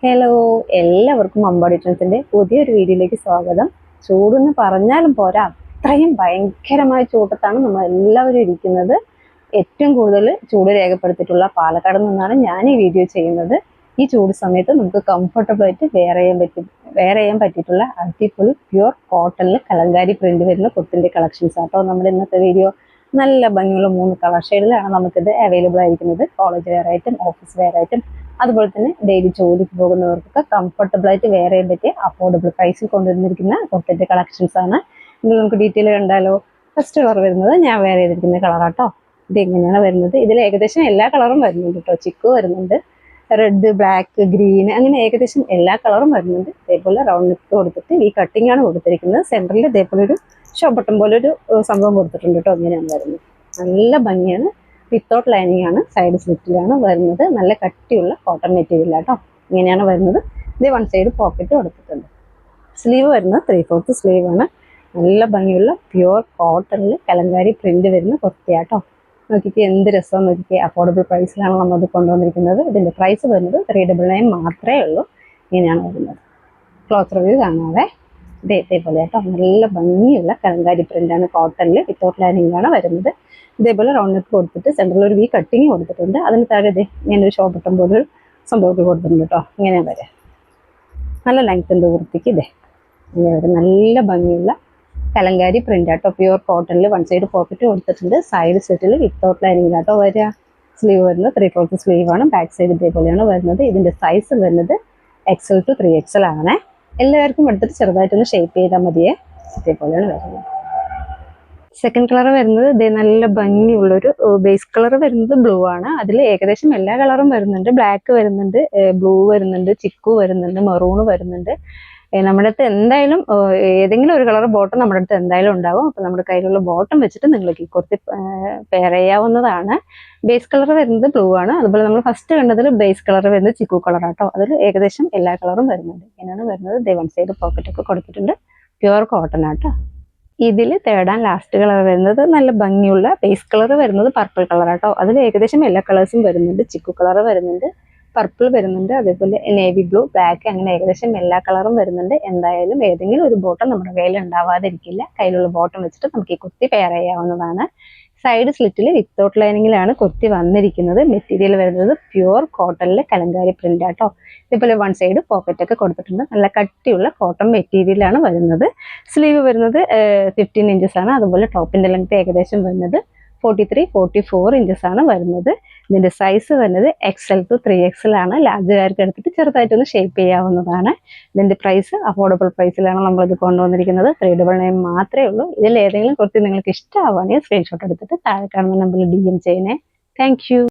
Hello, എല്ലാവർക്കും അമ്പാടി ട്രെൻഡ്സിന്റെ പുതിയൊരു വീഡിയോയിലേക്ക് സ്വാഗതം. ചൂടെന്ന് പറഞ്ഞാലും പോരാ, അത്രയും ഭയങ്കരമായ ചൂടത്താണ് നമ്മൾ എല്ലാവരും ഇരിക്കുന്നത്. ഏറ്റവും കൂടുതൽ ചൂട് രേഖപ്പെടുത്തിയിട്ടുള്ള പാലക്കാട് നിന്നാണ് ഞാൻ ഈ വീഡിയോ ചെയ്യുന്നത്. ഈ ചൂട് സമയത്ത് നമുക്ക് കംഫർട്ടബിൾ ആയിട്ട് വെയർ ചെയ്യാൻ പറ്റിയിട്ടുള്ള അടിപൊളി പ്യുവർ കോട്ടണിൽ കലങ്കാരി പ്രിന്റ് വരുന്ന കുർത്തിന്റെ കളക്ഷൻസ് ആട്ടോ നമ്മുടെ ഇന്നത്തെ വീഡിയോ. നല്ല ഭംഗിയുള്ള 3 കളർ ഷെയ്ഡിലാണ് നമുക്കിത് അവൈലബിൾ ആയിരിക്കുന്നത്. കോളേജ് വെയർ ആയിട്ടും ഓഫീസ് വെയർ ആയിട്ടും അതുപോലെ തന്നെ ഡെയിലി ജോലിക്ക് പോകുന്നവർക്കൊക്കെ കംഫർട്ടബിൾ ആയിട്ട് വെയർ ചെയ്യാൻ പറ്റിയ അഫോർഡബിൾ പ്രൈസിൽ കൊണ്ടുവന്നിരിക്കുന്ന കുർത്തിന്റെ കളക്ഷൻസ് ആണ്. ഇതിൽ നമുക്ക് ഡീറ്റെയിൽ കണ്ടാലോ. ഫസ്റ്റ് കളർ വരുന്നത് ഞാൻ വെയർ ചെയ്തിരിക്കുന്ന കളറാട്ടോ. ഇത് എങ്ങനെയാണ് വരുന്നത്? ഇതിൽ ഏകദേശം എല്ലാ കളറും വരുന്നുണ്ട് കേട്ടോ. ചിക്കു വരുന്നുണ്ട്, റെഡ്, ബ്ലാക്ക്, ഗ്രീൻ, അങ്ങനെ ഏകദേശം എല്ലാ കളറും വരുന്നുണ്ട്. ഇതേപോലെ റൗണ്ട് നെക്ക് കൊടുത്തിട്ട് ഈ കട്ടിംഗ് ആണ് കൊടുത്തിരിക്കുന്നത്. സെൻറ്ററിൽ ഇതേപോലെ ഒരു ഷോബട്ടം പോലെ ഒരു സംഭവം കൊടുത്തിട്ടുണ്ട് കേട്ടോ. ഇങ്ങനെയാണ് വരുന്നത്. നല്ല ഭംഗിയാണ്. വിത്തൗട്ട് ലൈനിങ് ആണ്, സൈഡ് സ്ലിറ്റിലാണ് വരുന്നത്. നല്ല കട്ടിയുള്ള കോട്ടൺ മെറ്റീരിയൽ ആട്ടോ. ഇങ്ങനെയാണ് വരുന്നത്. ഇത് 1 സൈഡ് പോക്കറ്റ് കൊടുത്തിട്ടുണ്ട്. സ്ലീവ് വരുന്നത് 3/4 സ്ലീവ് ആണ്. നല്ല ഭംഗിയുള്ള പ്യുവർ കോട്ടണിൽ കലങ്കാരി പ്രിന്റ് വരുന്ന കുർത്തിയാട്ടോ. നോക്കിക്കേ, എന്ത് രസമാണ് നോക്കിക്കേ. അഫോർഡബിൾ പ്രൈസിലാണ് നമ്മളത് കൊണ്ടുവന്നിരിക്കുന്നത്. ഇതിൻ്റെ പ്രൈസ് വരുന്നത് 399 മാത്രമേ ഉള്ളൂ. ഇങ്ങനെയാണ് വരുന്നത്. ക്ലോത്ത് റിവ്യൂ കാണാതെ ഇതേപോലെ കേട്ടോ. നല്ല ഭംഗിയുള്ള കലങ്കാരി പ്രിന്റാണ്, കോട്ടണിൽ വിത്തൗട്ട് ലൈനിങ്ങിലാണ് വരുന്നത്. ഇതേപോലെ റൗണ്ട് നെക്ക് കൊടുത്തിട്ട് സെൻറ്ററിൽ ഒരു വി കട്ടിങ് കൊടുത്തിട്ടുണ്ട്. അതിന് താഴെ ഇങ്ങനെ ഒരു ഷോബട്ടം പോലെ ഒരു സംഭവമൊക്കെ കൊടുത്തിട്ടുണ്ട് കേട്ടോ. ഇങ്ങനെ വരെ നല്ല ലെങ്ത്തിൻ്റെ കുർത്തിക്ക് ഇങ്ങനെ വരും. നല്ല ഭംഗിയുള്ള കലങ്കാരി പ്രിന്റ് ആട്ടോ. പ്യുവർ കോട്ടണിൽ 1 സൈഡ് പോക്കറ്റ് കൊടുത്തിട്ടുണ്ട്. സൈഡ് സെറ്റിൽ വിത്തൗട്ട് ലൈനിങ്ങിലാട്ടോ വരിക. സ്ലീവ് വരുന്നത് 3/4 സ്ലീവ് ആണ്. ബാക്ക് സൈഡ് ഇതേപോലെയാണ് വരുന്നത്. ഇതിൻ്റെ സൈസ് വരുന്നത് XL to 3XL ആണ്. എല്ലാവർക്കും എടുത്തിട്ട് ചെറുതായിട്ടൊന്ന് ഷേപ്പ് ചെയ്താൽ മതിയേ. ഇതേപോലെയാണ് വരുന്നത്. സെക്കൻഡ് കളർ വരുന്നത് നല്ല ഭംഗിയുള്ളൊരു ബേസ് കളർ വരുന്നത് ബ്ലൂ ആണ്. അതിൽ ഏകദേശം എല്ലാ കളറും വരുന്നുണ്ട്. ബ്ലാക്ക് വരുന്നുണ്ട്, ബ്ലൂ വരുന്നുണ്ട്, ചിക്കു വരുന്നുണ്ട്, മെറൂണ് വരുന്നുണ്ട്. നമ്മുടെ അടുത്ത് എന്തായാലും ഏതെങ്കിലും ഒരു കളർ ബോട്ടം നമ്മുടെ അടുത്ത് എന്തായാലും ഉണ്ടാകും. അപ്പോൾ നമ്മുടെ കയ്യിലുള്ള ബോട്ടം വെച്ചിട്ട് നിങ്ങൾക്ക് ഈ കുർത്തി പെയർ ചെയ്യാവുന്നതാണ്. ബേസ് കളർ വരുന്നത് ബ്ലൂ ആണ്. അതുപോലെ നമ്മൾ ഫസ്റ്റ് കണ്ടതിൽ ബേസ് കളർ വരുന്നത് ചിക്കു കളർ ആട്ടോ. അതിൽ ഏകദേശം എല്ലാ കളറും വരുന്നുണ്ട്. ഇങ്ങനെയാണ് വരുന്നത്. 1 സൈഡ് പോക്കറ്റൊക്കെ കൊടുത്തിട്ടുണ്ട്. പ്യുവർ കോട്ടൺ ആട്ടോ. ഇതിൽ തേർഡ് ആൻഡ് ലാസ്റ്റ് കളർ വരുന്നത് നല്ല ഭംഗിയുള്ള ബേസ് കളർ വരുന്നത് പർപ്പിൾ കളർ ആട്ടോ. അതിൽ ഏകദേശം എല്ലാ കളേഴ്സും വരുന്നുണ്ട്. ചിക്കു കളർ വരുന്നുണ്ട്, പർപ്പിൾ വരുന്നുണ്ട്, അതേപോലെ നേവി ബ്ലൂ, ബ്ലാക്ക്, അങ്ങനെ ഏകദേശം എല്ലാ കളറും വരുന്നുണ്ട്. എന്തായാലും ഏതെങ്കിലും ഒരു ബോട്ടം നമ്മുടെ കയ്യിൽ ഉണ്ടാവാതിരിക്കില്ല. കയ്യിലുള്ള ബോട്ടം വെച്ചിട്ട് നമുക്ക് ഈ കുർത്തി പെയർ ചെയ്യാവുന്നതാണ്. സൈഡ് സ്ലിറ്റിൽ വിത്തൗട്ട് ലൈനിങ്ങിലാണ് കുർത്തി വന്നിരിക്കുന്നത്. മെറ്റീരിയൽ വരുന്നത് പ്യുവർ കോട്ടണിൽ കലങ്കാരി പ്രിന്റ് ആട്ടോ. ഇതേപോലെ 1 സൈഡ് പോക്കറ്റ് ഒക്കെ കൊടുത്തിട്ടുണ്ട്. നല്ല കട്ടിയുള്ള കോട്ടൺ മെറ്റീരിയലാണ് വരുന്നത്. സ്ലീവ് വരുന്നത് 15 ഇഞ്ചസ് ആണ്. അതുപോലെ ടോപ്പിന്റെ ലെങ്ത് ഏകദേശം വരുന്നത് 43-44 ഇഞ്ചസ് ആണ് വരുന്നത്. ഇതിന്റെ സൈസ് വരുന്നത് XL to 3XL ആണ്. ലാർജുകാർക്ക് എടുത്തിട്ട് ചെറുതായിട്ടൊന്ന് ഷേപ്പ് ചെയ്യാവുന്നതാണ്. ഇതിന്റെ പ്രൈസ് അഫോർഡബിൾ പ്രൈസിലാണ് നമ്മളിത് കൊണ്ടുവന്നിരിക്കുന്നത്. 399 മാത്രമേ ഉള്ളൂ. ഇതിൽ ഏതെങ്കിലും കുർത്തി നിങ്ങൾക്ക് ഇഷ്ടമാവുകയാണെങ്കിൽ സ്ക്രീൻഷോട്ട് എടുത്തിട്ട് താഴെ കാണുന്ന നമ്പറിൽ DM ചെയ്യണേ. Thank you.